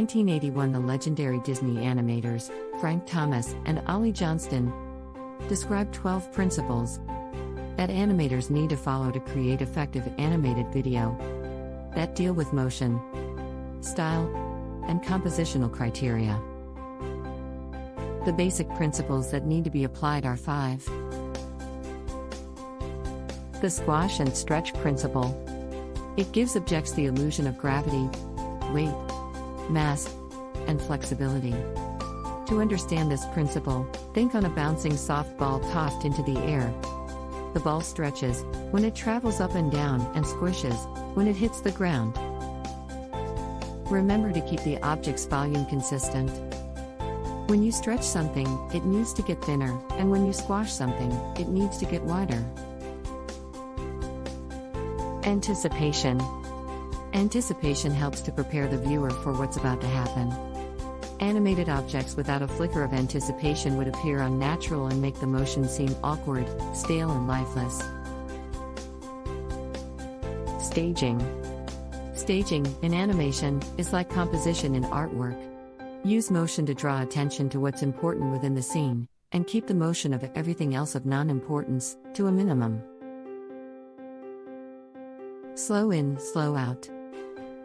1981, the legendary Disney animators, Frank Thomas and Ollie Johnston, described 12 principles that animators need to follow to create effective animated video that deal with motion, style, and compositional criteria. The basic principles that need to be applied are 5. The squash and stretch principle. It gives objects the illusion of gravity, weight, mass, and flexibility. To understand this principle, think on a bouncing soft ball tossed into the air. The ball stretches when it travels up and down and squishes when it hits the ground. Remember to keep the object's volume consistent. When you stretch something, it needs to get thinner, and when you squash something, it needs to get wider. Anticipation. Anticipation helps to prepare the viewer for what's about to happen. Animated objects without a flicker of anticipation would appear unnatural and make the motion seem awkward, stale, and lifeless. Staging. Staging, in animation, is like composition in artwork. Use motion to draw attention to what's important within the scene, and keep the motion of everything else of non-importance to a minimum. Slow in, slow out.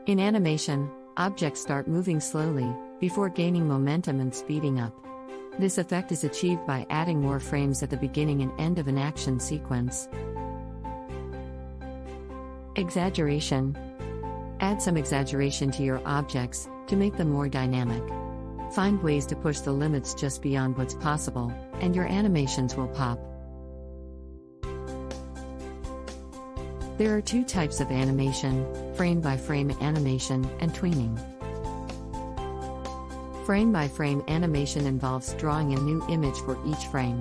In animation, objects start moving slowly, before gaining momentum and speeding up. This effect is achieved by adding more frames at the beginning and end of an action sequence. Exaggeration. Add some exaggeration to your objects, to make them more dynamic. Find ways to push the limits just beyond what's possible, and your animations will pop. There are 2 types of animation: frame-by-frame animation and tweening. Frame-by-frame animation involves drawing a new image for each frame.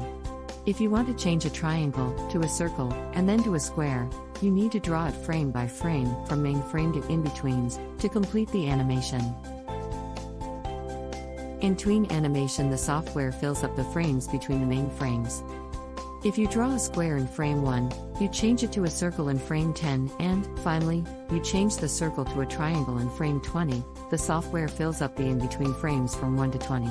If you want to change a triangle to a circle and then to a square, you need to draw it frame by frame from main frame to in-betweens to complete the animation. In tween animation, the software fills up the frames between the main frames. If you draw a square in frame 1, you change it to a circle in frame 10, and, finally, you change the circle to a triangle in frame 20, the software fills up the in-between frames from 1 to 20.